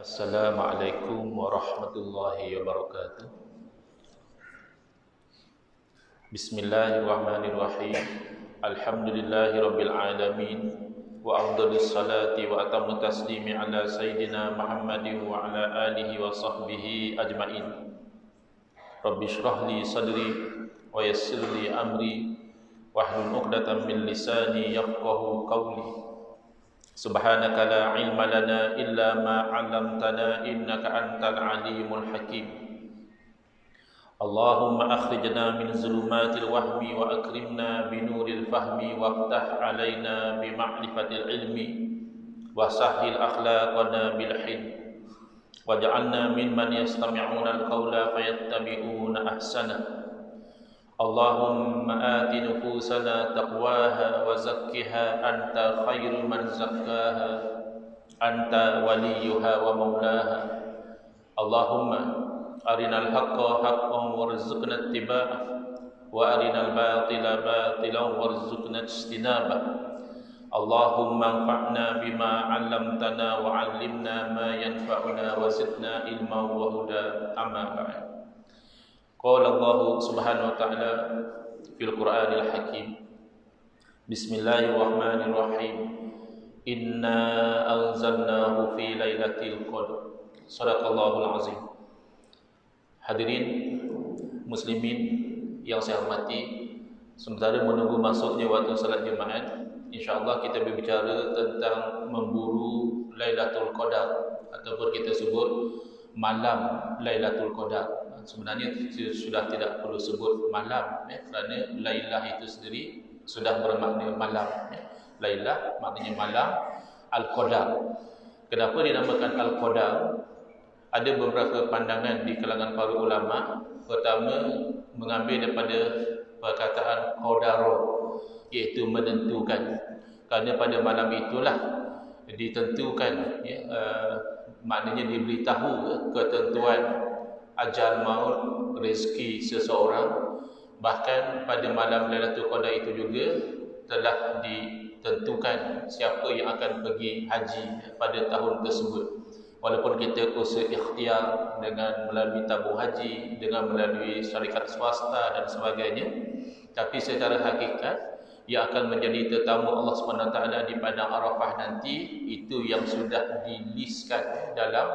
Assalamualaikum warahmatullahi wabarakatuh. Bismillahirrahmanirrahim. Alhamdulillahi rabbil alamin. Wa afdhalus salati wa atammu taslimi ala sayyidina Muhammadin wa ala alihi wa sahbihi ajma'in. Rabbi shrah li sadri wa yassir li amri wahlul 'uqdatam min lisani yafqahu qawli. Subhanaka la ilma lana illa ma 'allamtana innaka antal alimul hakim. Allahumma akhrijna min zulumatil wahmi wa akrimna binuril fahmi waftah alaina bi ma'rifatil ilmi wa sahhil akhlaqana bil hilm waj'alna mimman yastami'una al-qawla fayattabi'una ahsana. Allahumma ati nufusana taqwaha wa zakkiha anta khairu man zakkaha anta waliyuha wa maulaha. Allahumma arinal haqqa haqqan warzuqna ittiba'ah wa arinal batila batilan warzuqna ijtinabah. Allahumma anfa'na bima 'allamtana wa 'allimna ma yanfa'una wa zidna ilman wa huda. Amma ba'd. Qala Allah subhanahu wa ta'ala fil Qur'anil Hakim. Bismillahirrahmanirrahim. Inna anzalnahu fi lailatul qadr. Shadaqallahul azim. Hadirin muslimin yang saya hormati, sementara menunggu masuknya waktu salat Jumaat, insya-Allah kita berbicara tentang memburu Lailatul Qadar ataupun kita sebut malam Lailatul Qadar. Sebenarnya sudah tidak perlu sebut malam kerana Lailah itu sendiri sudah bermakna malam. Lailah maknanya malam, Al-Qadar. Kenapa dinamakan Al-Qadar? Ada beberapa pandangan di kalangan para ulama. Pertama, mengambil daripada perkataan qadara, iaitu menentukan. Kerana pada malam itulah ditentukan maknanya diberitahu ketentuan ajal maut, rezeki seseorang. Bahkan pada malam Lailatul Qadar itu juga telah ditentukan siapa yang akan pergi haji pada tahun tersebut. Walaupun kita usaha ikhtiar dengan melalui tabung haji, dengan melalui syarikat swasta dan sebagainya, tapi secara hakikat yang akan menjadi tetamu Allah SWT di padang Arafah nanti, itu yang sudah diliskan dalam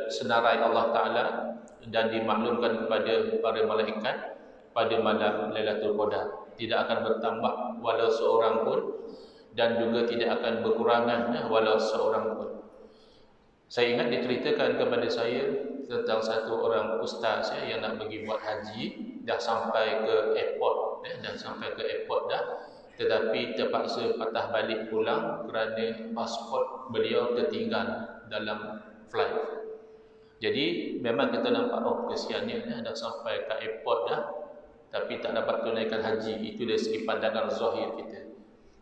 senarai Allah Ta'ala dan dimaklumkan kepada para malaikat pada malam Lailatul Qadar. Tidak akan bertambah walau seorang pun, dan juga tidak akan berkurangan walau seorang pun. Saya ingat diceritakan kepada saya tentang satu orang ustaz yang nak pergi buat haji, dah sampai ke airport, dah, tetapi terpaksa patah balik pulang kerana pasport beliau tertinggal dalam flight. Jadi memang kita nampak, kesiannya dah sampai ke airport dah, tapi tak dapat tunaikan haji. Itu dari segi pandangan zahir kita.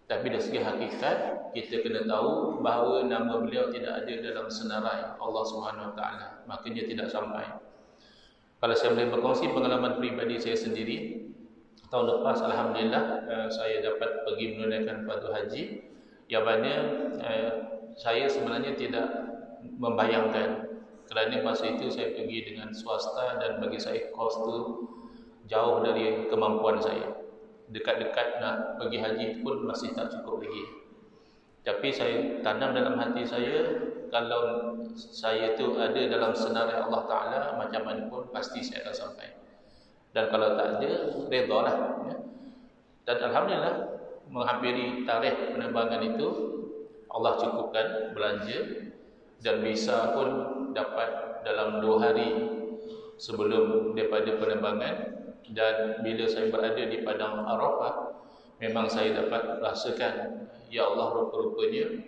Tapi dari segi hakikat, kita kena tahu bahawa nama beliau tidak ada dalam senarai Allah SWT. Makanya tidak sampai. Kalau saya boleh berkongsi pengalaman peribadi saya sendiri, tahun lepas Alhamdulillah saya dapat pergi menunaikan fardu haji, yang mana saya sebenarnya tidak membayangkan, kerana masa itu saya pergi dengan swasta dan bagi saya kos tu jauh dari kemampuan saya. Dekat-dekat nak pergi haji pun masih tak cukup lagi. Tapi saya tanam dalam hati saya, kalau saya tu ada dalam senarai Allah Ta'ala, macam mana pun pasti saya akan sampai. Dan kalau tak ada, redalah. Dan Alhamdulillah, menghampiri tarikh penerbangan itu, Allah cukupkan belanja, dan visa pun dapat dalam 2 hari sebelum daripada penerbangan. Dan bila saya berada di padang Arafah, memang saya dapat rasakan, ya Allah, rupa-rupanya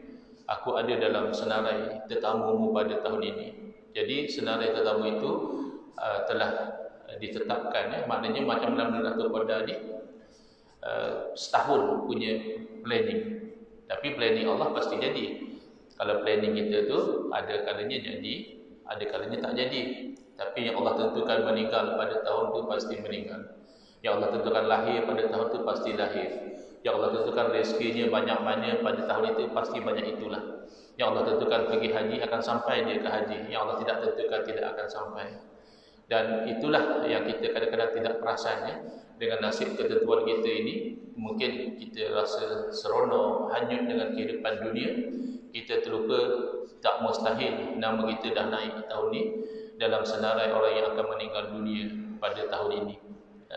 aku ada dalam senarai tetamu pada tahun ini. Jadi senarai tetamu itu telah ditetapkan, maknanya macam dalam Lailatul Qadar ni setahun punya planning. Tapi planning Allah pasti jadi. Kalau planning kita tu ada kalanya jadi, ada kalanya tak jadi. Tapi yang Allah tentukan meninggal pada tahun tu pasti meninggal. Yang Allah tentukan lahir pada tahun tu pasti lahir. Yang Allah tentukan rezekinya banyak mana pada tahun itu pasti banyak itulah. Yang Allah tentukan pergi haji akan sampai dia ke haji, yang Allah tidak tentukan tidak akan sampai. Dan itulah yang kita kadang-kadang tidak perasan ya, dengan nasib ketentuan kita ini. Mungkin kita rasa seronok, hanyut dengan kehidupan dunia. Kita terlupa tak mustahil nama kita dah naik tahun ini dalam senarai orang yang akan meninggal dunia pada tahun ini.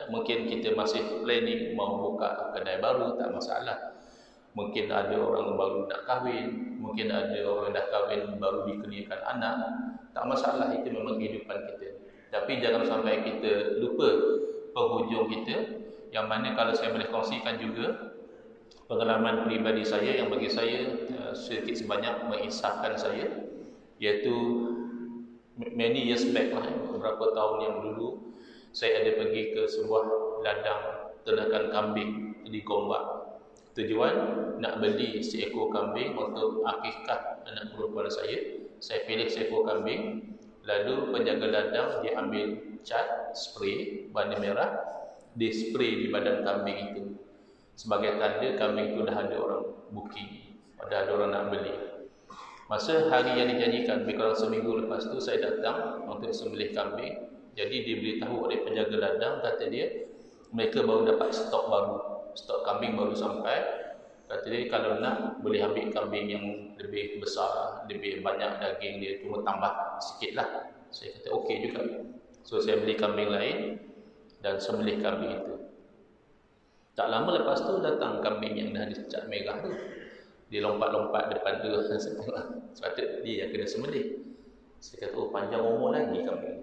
Mungkin kita masih planning mau buka kedai baru, tak masalah. Mungkin ada orang baru nak kahwin, mungkin ada orang dah kahwin baru dikurniakan anak, tak masalah, itu memang kehidupan kita. Tapi jangan sampai kita lupa penghujung kita, yang mana kalau saya boleh kongsikan juga pengalaman peribadi saya yang bagi saya sedikit sebanyak mengisahkan saya, iaitu many years back lah, beberapa tahun yang dulu saya ada pergi ke sebuah ladang ternakan kambing di Gombak. Tujuan nak beli seekor kambing untuk akikah anak perempuan saya. Saya pilih seekor kambing, lalu penjaga ladang dia ambil cat, spray warna merah, dia spray di badan kambing itu sebagai tanda kambing itu dah ada orang booking, dah ada orang nak beli. Masa hari yang dijanjikan, lebih kurang seminggu lepas tu saya datang untuk sembelih kambing. Jadi diberitahu oleh penjaga ladang, kata dia mereka baru dapat stok baru, stok kambing baru sampai. Kata dia kalau nak boleh ambil kambing yang lebih besar, lebih banyak daging dia, cuma tambah sikit lah. Saya kata okey juga. So saya beli kambing lain dan sembelih kambing itu. Tak lama lepas tu datang kambing yang dah dicat merah tu. Dia lompat-lompat depan tu. Sepatutnya dia yang kena sembelih. Saya kata, oh panjang umur lagi kambing.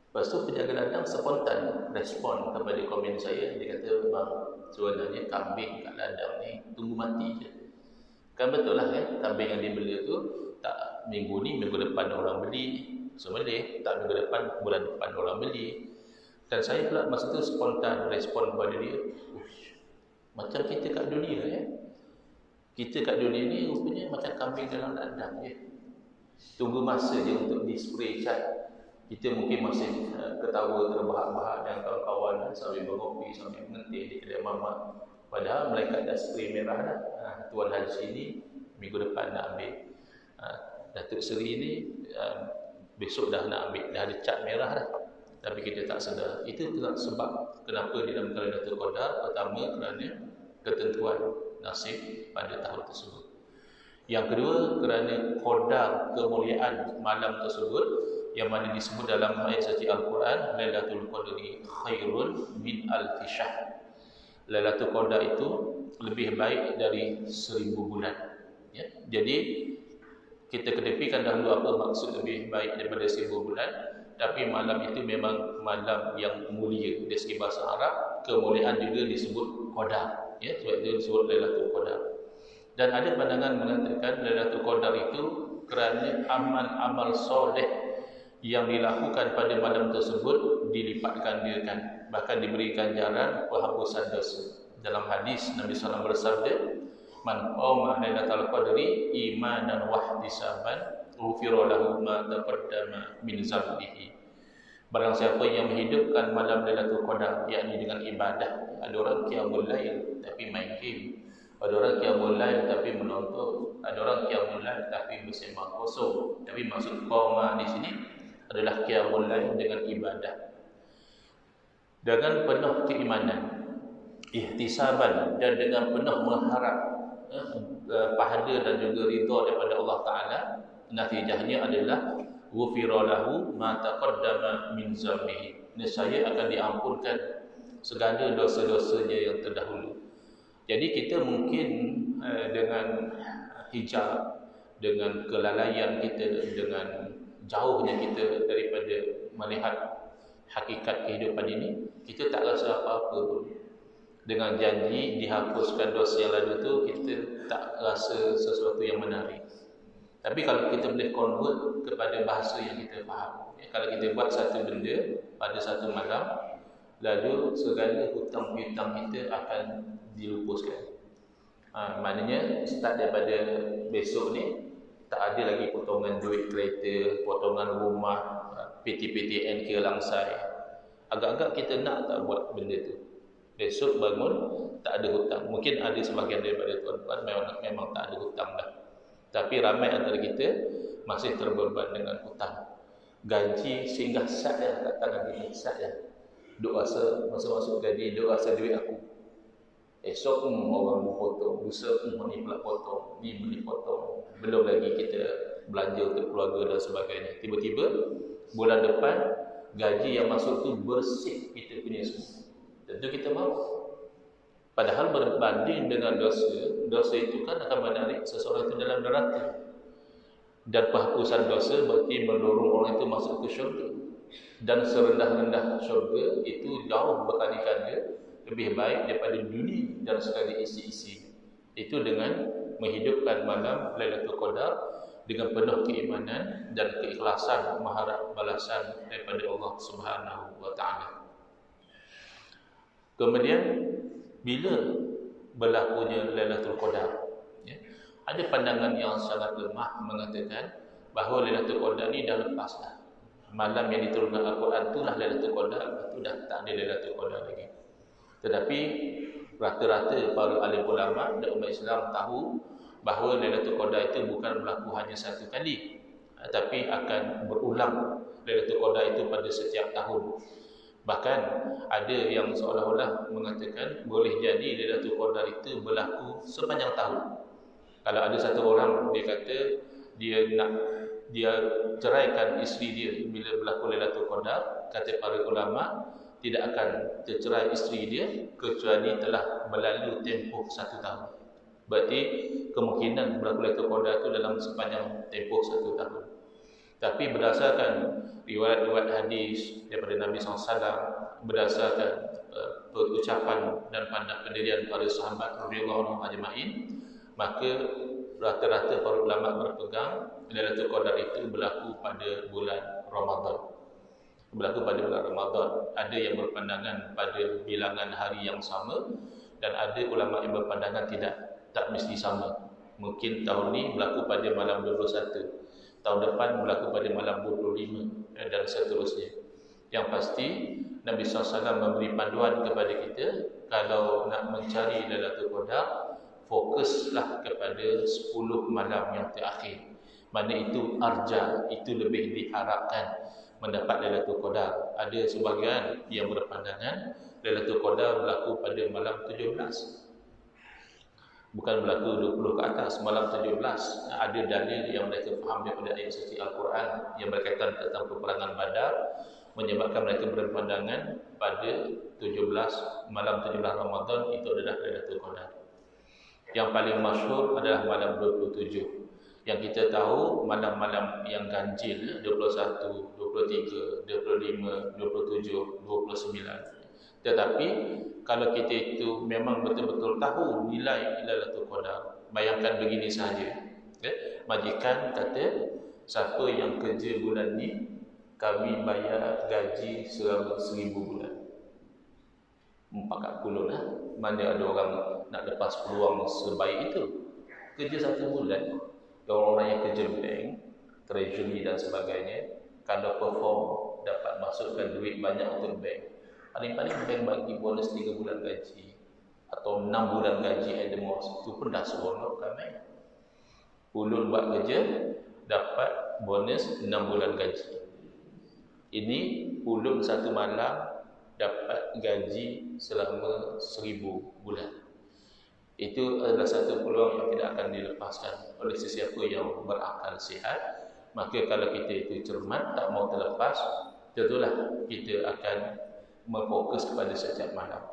Lepas tu penjaga ladang spontan respon kepada komen saya. Dia kata, bang, sebenarnya kambing kat ladang ni tunggu mati je. Kan betul lah kan, kambing yang dibeli tu tak minggu ni, minggu depan orang beli sembelih, tak minggu depan, bulan depan orang beli. Dan saya pula masa tu spontan respon kepada dia, macam kita kat dunia ya. Kita kat dunia ni rupanya macam kambing dalam ladang je. Tunggu masa je untuk di-spray cat. Kita mungkin masih ketawa terbahak-bahak dengan kawan-kawan sambil berkopi, sambil mengetih di kedai mamak. Padahal mereka dah spray merah dah. Tuan Haji ni minggu depan nak ambil. Datuk Seri ni besok dah nak ambil, dah ada cat merah dah. Tapi kita tak sedar. Itu sebab kenapa di dalam Lailatul Qadar. Pertama kerana ketentuan nasib pada tahun tersebut. Yang kedua kerana qadar kemuliaan malam tersebut, yang mana disebut dalam ayat suci Al-Quran, Lailatul Qadri khairun min alfi syahr. Lailatul Qadar itu lebih baik dari 1000 bulan. Ya? Jadi kita kedepikan dahulu apa maksud lebih baik daripada 1000 bulan. Tapi malam itu memang malam yang mulia. Dari segi bahasa Arab, kemuliaan juga disebut Qadar. Ya, sebab itu disebut Lailatul Qadar. Dan ada pandangan mengatakan Lailatul Qadar itu kerana amal-amal soleh yang dilakukan pada malam tersebut dilipat gandakan, bahkan diberi ganjaran penghapusan dosa. Dalam hadis Nabi SAW bersabda, man qama Lailatul Qadri imanan wa ihtisaban ghufira lahu ma taqaddama min zambihi. Barang siapa yang menghidupkan malam Lailatul Qadar, yakni dengan ibadah. Ada orang qiyamul lail tapi main game, ada orang qiyamul lail tapi menonton, ada orang qiyamul lail tapi bersembah kosong. Tapi maksud qama di sini adalah qiyamul lail dengan ibadah, dengan penuh keimanan, ihtisaban, dan dengan penuh mengharap pahala dan juga ridha daripada Allah Ta'ala. Natijahnya adalah ghufira lahu ma taqaddama min zambihi. Nescaya akan diampunkan segala dosa-dosanya yang terdahulu. Jadi kita mungkin dengan hijab, dengan kelalaian kita, dengan jauhnya kita daripada melihat hakikat kehidupan ini, kita tak rasa apa-apa pun. Dengan janji dihapuskan dosa yang lalu tu, kita tak rasa sesuatu yang menarik. Tapi kalau kita boleh convert kepada bahasa yang kita faham, kalau kita buat satu benda pada satu malam, lalu segala hutang-hutang kita akan dilupuskan. Maknanya start daripada besok ni tak ada lagi potongan duit kereta, potongan rumah, PTPTN ke langsai. Agak-agak kita nak tak buat benda tu. Besok bangun tak ada hutang. Mungkin ada sebahagian daripada tuan-tuan memang tak ada hutang dah. Tapi ramai antara kita masih terbeban dengan hutang. Gaji singgah sat kat tangan kita, sat ya. Duk rasa masuk-masuk gaji, duk rasa duit aku. Esok orang potong, lusa ni pula potong, ni beli potong. Belum lagi kita belanja untuk keluarga dan sebagainya. Tiba-tiba bulan depan gaji yang masuk tu bersih kita punya semua. Tentu kita mahu. Padahal berbanding dengan dosa itu kan akan menarik seseorang itu dalam neraka. Dan penghapusan dosa berarti mendorong orang itu masuk ke syurga. Dan serendah-rendah syurga itu jauh berkali-kali lebih baik daripada dunia dan sekali isi-isi. Itu dengan menghidupkan malam Lailatul Qadar dengan penuh keimanan dan keikhlasan mengharap balasan daripada Allah Subhanahu wa taala. Kemudian bila berlakunya Lailatul Qadar, ya, ada pandangan yang sangat lemah mengatakan bahawa Lailatul Qadar ni dah lepas dah. Malam yang diturunkan Al-Quran itulah Lailatul Qadar, itu dah tak ada Lailatul Qadar lagi. Tetapi rata-rata para alim ulama dan umat Islam tahu bahawa Lailatul Qadar itu bukan berlaku hanya satu kali, tapi akan berulang Lailatul Qadar itu pada setiap tahun. Bahkan ada yang seolah-olah mengatakan boleh jadi Lailatul Qadar itu berlaku sepanjang tahun. Kalau ada satu orang dia kata dia ceraikan isteri dia bila berlaku Lailatul Qadar, kata para ulama tidak akan tercerai isteri dia kecuali telah berlalu tempoh 1 tahun. Berarti kemungkinan berlaku Lailatul Qadar itu dalam sepanjang tempoh 1 tahun. Tapi berdasarkan riwayat-riwayat hadis daripada Nabi SAW, berdasarkan ucapan dan pendirian para sahabat radhiyallahu anhum ajma'in, maka rata-rata para ulama berpegang Lailatul Qadar itu berlaku pada bulan Ramadan. Berlaku pada bulan Ramadan. Ada yang berpandangan pada bilangan hari yang sama dan ada ulama yang berpandangan tak mesti sama. Mungkin tahun ni berlaku pada malam 21, tahun depan berlaku pada malam 25 dan seterusnya. Yang pasti Nabi SAW memberi panduan kepada kita, kalau nak mencari Lailatul Qadar, fokuslah kepada 10 malam yang terakhir. Mana itu arja, itu lebih diharapkan mendapat Lailatul Qadar. Ada sebahagian yang berpandangan Lailatul Qadar berlaku pada malam 17. Bukan berlaku 20 ke atas, malam 17. Ada dalil yang mereka faham daripada ayat suci Al-Quran yang berkaitan tentang peperangan Badar, menyebabkan mereka berpandangan pada 17 malam 17 Ramadan itu adalah Lailatul Qadar. Yang paling masyhur adalah malam 27. Yang kita tahu malam-malam yang ganjil 21, 23, 25, 27, 29. Tetapi kalau kita itu memang betul-betul tahu nilai Lailatul Qadar, bayangkan begini saja. Majikan kata, siapa yang kerja bulan ni, kami bayar gaji selama 1000 bulan. 40 lah. Mana ada orang nak lepas peluang sebaik itu? Kerja 1 bulan. Orang-orang yang kerja bank, treasury dan sebagainya, kalau perform dapat masukkan duit banyak untuk bank, paling-paling bank bagi bonus 3 bulan gaji atau 6 bulan gaji at the most. Itu pun dah seronok kan. Ulun buat kerja dapat bonus 6 bulan gaji. Ini ulun 1 malam dapat gaji selama 1000 bulan. Itu adalah satu peluang yang tidak akan dilepaskan oleh sesiapa yang berakal sihat. Maka kalau kita itu cermat, tak mau terlepas, tentulah kita akan memfokus kepada setiap malam.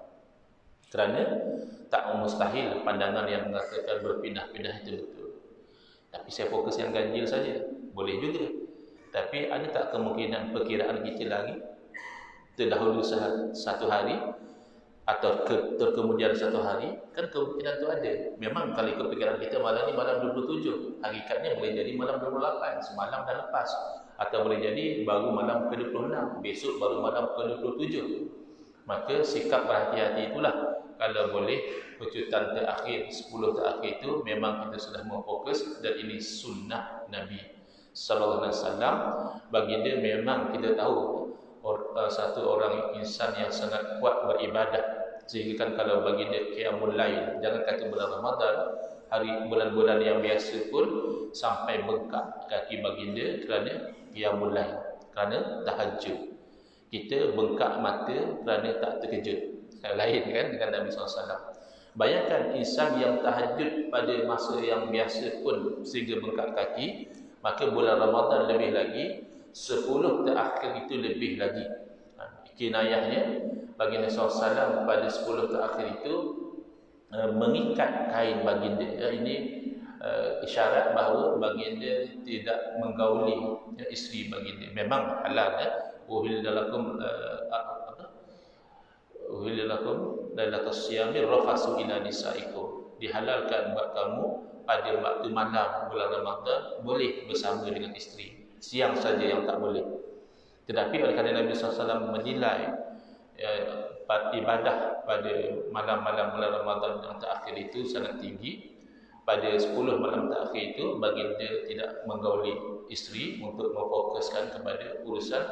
Kerana tak mustahil pandangan yang mengatakan berpindah-pindah itu betul. Tapi saya fokus yang ganjil saja, boleh juga. Tapi ada tak kemungkinan perkiraan kita lagi terdahulu 1 hari atau terkemudian 1 hari? Kan kemungkinan itu ada. Memang kalau ikut perkiraan kita malam ni malam 27, hakikatnya boleh jadi malam 28, semalam dah lepas. Atau boleh jadi baru malam ke-26, besok baru malam ke-27. Maka sikap berhati-hati itulah. Kalau boleh pecutan terakhir, 10 terakhir itu memang kita sudah memfokus, dan ini sunnah Nabi sallallahu alaihi wasallam. Baginda memang kita tahu satu orang insan yang sangat kuat beribadah, sehingga kan kalau baginda qiyamul lail, jangan kata bulan Ramadan, hari bulan-bulan yang biasa pun sampai bengkak kaki baginda kerana qiyamul lail, kerana tahajud. Kita bengkak mata kerana tak terkejut. Lain kan dengan Nabi SAW. Bayangkan insan yang tahajud pada masa yang biasa pun sehingga bengkak kaki, maka bulan Ramadan lebih lagi, 10 terakhir itu lebih lagi. Kinayahnya baginda SAW pada 10 terakhir itu mengikat kain baginda. Ini isyarat bahawa baginda tidak menggauli isteri baginda. Memang halal uhillalakum lailatas siyami rafasu ila nisaikum. Dihalalkan buat kamu pada waktu malam bulan Ramadan boleh bersama dengan isteri. Siang saja yang tak boleh. Tetapi oleh kerana Nabi SAW menilai ibadah pada malam-malam bulan Ramadan yang terakhir itu sangat tinggi, pada 10 malam terakhir itu baginda tidak menggauli isteri untuk memfokuskan kepada urusan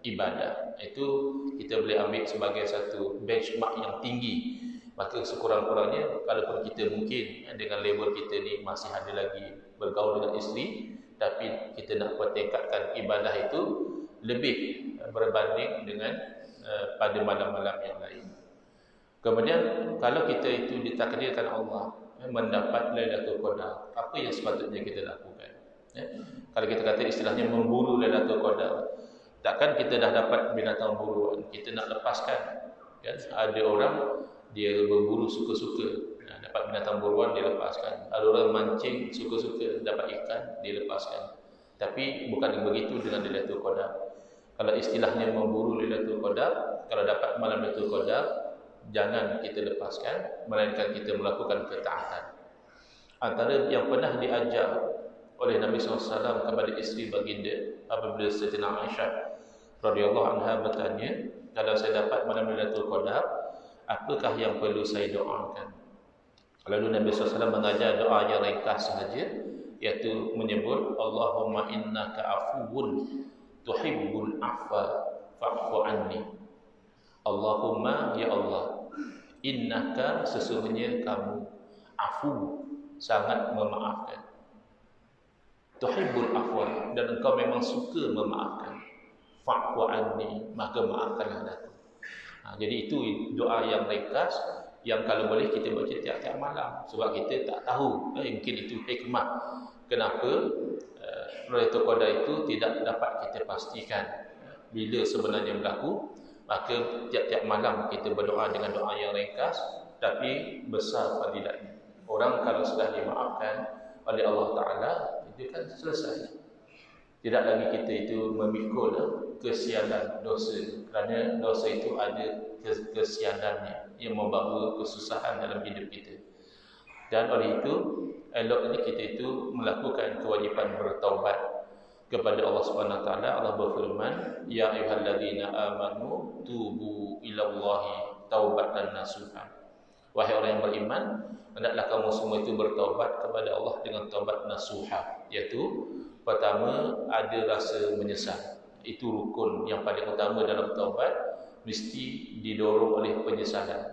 ibadah. Itu kita boleh ambil sebagai satu benchmark yang tinggi. Maka sekurang-kurangnya kalaupun kita mungkin dengan label kita ni masih ada lagi bergaul dengan isteri, tapi kita nak pertingkatkan ibadah itu lebih berbanding dengan pada malam-malam yang lain. Kemudian kalau kita itu ditakdirkan Allah mendapat Lailatul Qadar, apa yang sepatutnya kita lakukan? Kalau kita kata istilahnya memburu Lailatul Qadar, takkan kita dah dapat binatang buruan, kita nak lepaskan kan? Ada orang dia berburu suka-suka, dapat binatang buruan dia lepaskan. Ada orang mancing suka-suka, dapat ikan dia lepaskan. Tapi bukan begitu dengan Lailatul Qadar. Kalau istilahnya memburu Lailatul Qadar, kalau dapat malam Lailatul Qadar, jangan kita lepaskan, melainkan kita melakukan ketaatan. Antara yang pernah diajar oleh Nabi SAW kepada isteri baginda apabila Sayyidatina Aisyah radhiyallahu anha bertanya, kalau saya dapat malam Lailatul Qadar, apakah yang perlu saya doakan? Lalu Nabi SAW mengajar doa yang ringkas sahaja, iaitu menyebut Allahumma innaka afuwun tuhibbul afwa fa'fu anni. Allahumma, ya Allah, innaka, sesungguhnya kamu, afu, sangat memaafkan, tuhibbul afwa, dan engkau memang suka memaafkan, fa'fu anni, maka maafkanlah aku. Jadi itu doa yang ringkas yang kalau boleh kita baca tiap-tiap malam, sebab kita tak tahu mungkin itu hikmah kenapa Lailatul Qadar itu tidak dapat kita pastikan bila sebenarnya berlaku. Maka tiap-tiap malam kita berdoa dengan doa yang ringkas tapi besar fadilatnya. Orang kalau sudah dimaafkan oleh Allah Ta'ala, itu kan selesai. Tidak lagi kita itu memikul kesialan dosa, kerana dosa itu ada kesialannya yang membawa kesusahan dalam hidup kita. Dan oleh itu eloknya kita itu melakukan kewajipan bertaubat kepada Allah Subhanahu Wa Taala. Allah berfirman, ya ayyuhalladzina amanu tubu ilallahi taubatan nasuha. Wahai orang yang beriman, hendaklah kamu semua itu bertaubat kepada Allah dengan taubat nasuha, iaitu pertama ada rasa menyesal. Itu rukun yang paling utama dalam taubat, mesti didorong oleh penyesalan,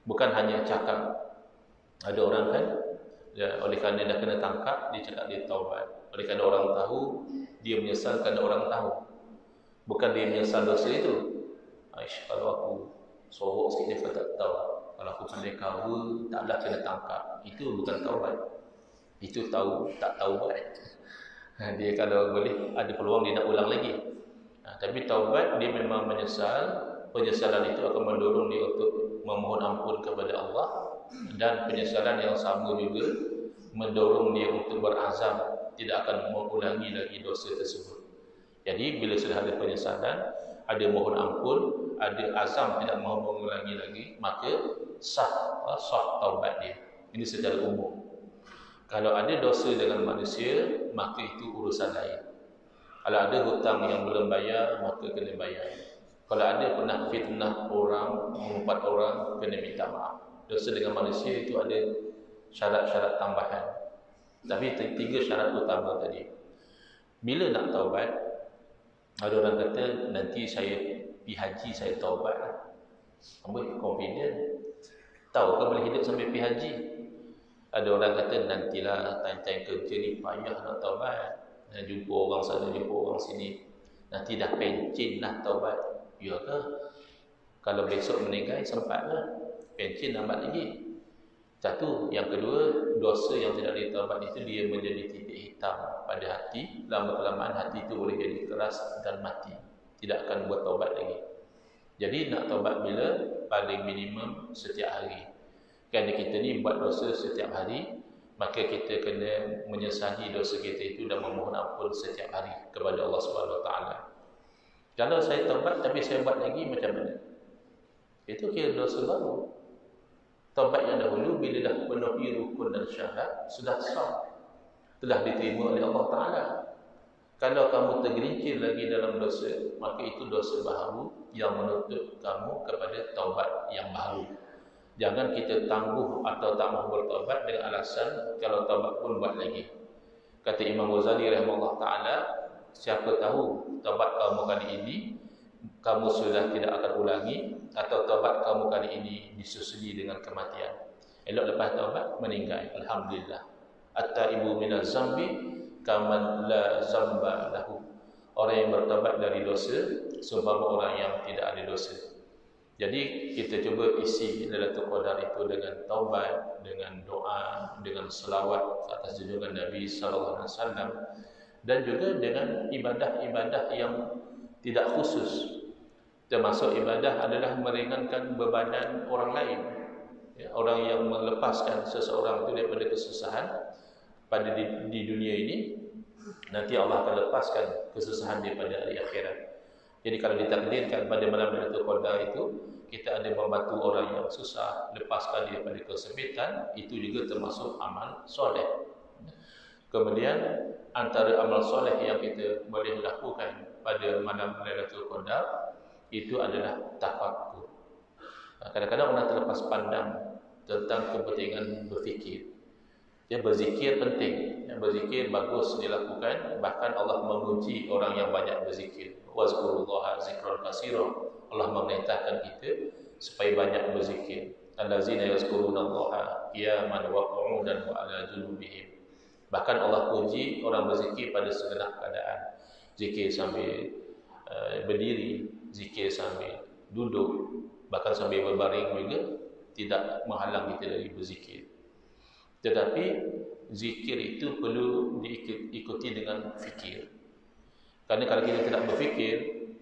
bukan hanya cakap. Ada orang kan oleh kerana dah kena tangkap, dia cakap dia taubat. Oleh kerana orang tahu, dia menyesal kerana orang tahu, bukan dia menyesal dosa itu. Aish, kalau aku sorok sikit dia tak tahu, kalau aku pandai cover, taklah kena tangkap. Itu bukan taubat, itu tahu tak taubat. Dia kalau boleh ada peluang dia nak ulang lagi. Tapi taubat dia memang menyesal. Penyesalan itu akan mendorong dia untuk memohon ampun kepada Allah, dan penyesalan yang sama juga mendorong dia untuk berazam tidak akan mengulangi lagi dosa tersebut. Jadi bila sudah ada penyesalan, ada mohon ampun, ada azam tidak mahu mengulangi lagi, maka sah taubat dia. Ini secara umum. Kalau ada dosa dengan manusia, maka itu urusan lain. Kalau ada hutang yang belum bayar, maka kena bayar. Kalau ada pernah fitnah orang, mengumpat orang, kena minta maaf. Dosa dengan manusia itu ada syarat-syarat tambahan. Tapi 3 syarat utama tadi. Bila nak taubat? Ada orang kata, nanti saya pergi haji, saya taubat. Kamu confident? Tahu kan boleh hidup sampai pergi haji? Ada orang kata nantilah time-time kerja ni payah nak taubat, jumpa orang sana, jumpa orang sini, nanti dah pencin lah taubat. Ya ke? Kalau besok meninggal sempatlah, pencin lambat lagi. Satu. Yang kedua, dosa yang tidak ditaubat itu dia menjadi titik hitam pada hati. Lama-kelamaan hati itu boleh jadi keras dan mati, tidak akan buat taubat lagi. Jadi nak taubat bila? Paling minimum setiap hari. Kerana kita ni buat dosa setiap hari, maka kita kena menyesali dosa kita itu dan memohon ampun setiap hari kepada Allah Subhanahu Wa Taala. Kalau saya taubat tapi saya buat lagi, macam mana? Itu kira dosa baru. Taubat yang dahulu bila dah penuhi rukun dan syahadat sudah sah, telah diterima oleh Allah Ta'ala. Kalau kamu tergelincir lagi dalam dosa, maka itu dosa baru yang menuntut kamu kepada taubat yang baru. Jangan kita tangguh atau tak mahu bertaubat dengan alasan kalau taubat pun buat lagi. Kata Imam Ghazali rahimahullah ta'ala, siapa tahu taubat kamu kali ini kamu sudah tidak akan ulangi, atau taubat kamu kali ini disusuli dengan kematian. Elok lepas taubat meninggal, alhamdulillah. At-taibu minaz zambi kaman la zamba lahu. Orang yang bertaubat dari dosa seumpama orang yang tidak ada dosa. Jadi kita cuba isi Lailatul Qadar itu dengan taubat, dengan doa, dengan selawat atas junjungan Nabi sallallahu alaihi wasallam, dan juga dengan ibadah-ibadah yang tidak khusus. Termasuk ibadah adalah meringankan bebanan orang lain. Ya, orang yang melepaskan seseorang itu daripada kesusahan pada di dunia ini, nanti Allah akan lepaskan kesusahan daripada hari akhirat. Jadi kalau ditakdirkan pada malam Lailatul Qadar itu kita ada membantu orang yang susah, lepaskan daripada kesempitan, itu juga termasuk amal soleh. Kemudian antara amal soleh yang kita boleh lakukan pada malam Lailatul Qadar itu adalah tafakkur. Kadang-kadang orang terlepas pandang tentang kepentingan berfikir. Ya, berzikir penting. Ya, berzikir bagus dilakukan. Bahkan Allah memuji orang yang banyak berzikir. Wazkurullaha zikran katsira. Allah memerintahkan kita supaya banyak berzikir. Allazina yazkurunallaha qiyaman wa qu'udan wa 'ala junubihim. Bahkan Allah puji orang berzikir pada segenap keadaan. Zikir sambil berdiri, zikir sambil duduk, bahkan sambil berbaring juga tidak menghalang kita dari berzikir. Tetapi zikir itu perlu diikuti dengan fikir. Kerana kalau kita tidak berfikir,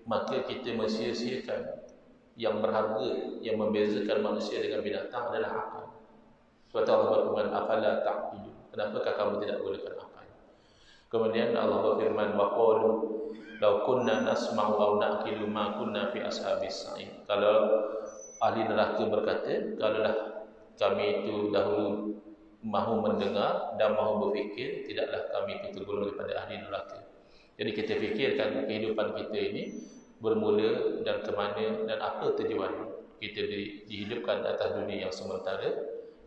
maka kita mensia-siakan yang berharga, yang membezakan manusia dengan binatang adalah akal. Sebab Allah berfirman, afala ta'qilun. Kenapakah kamu tidak gunakan akal? Kemudian Allah berfirman, wa qalu law kunna nasma'u aw na'qilu ma kunna fi ashabis sa'id. Kalau ahli neraka berkata, kalaulah kami itu dahulu mahu mendengar dan mahu berfikir, tidaklah kami itu tergolong daripada ahli neraka. Jadi kita fikirkan kehidupan kita ini bermula dan ke mana dan apa tujuan kita dihidupkan atas dunia yang sementara,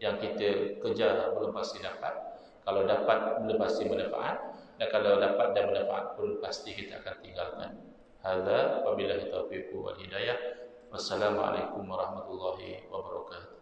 yang kita kejar belum pasti dapat. Kalau dapat belum pasti bermanfaat, dan kalau dapat dan bermanfaat pun pasti kita akan tinggalkan. Hadza wabillahi taufiq wal hidayah. Wassalamualaikum warahmatullahi wabarakatuh.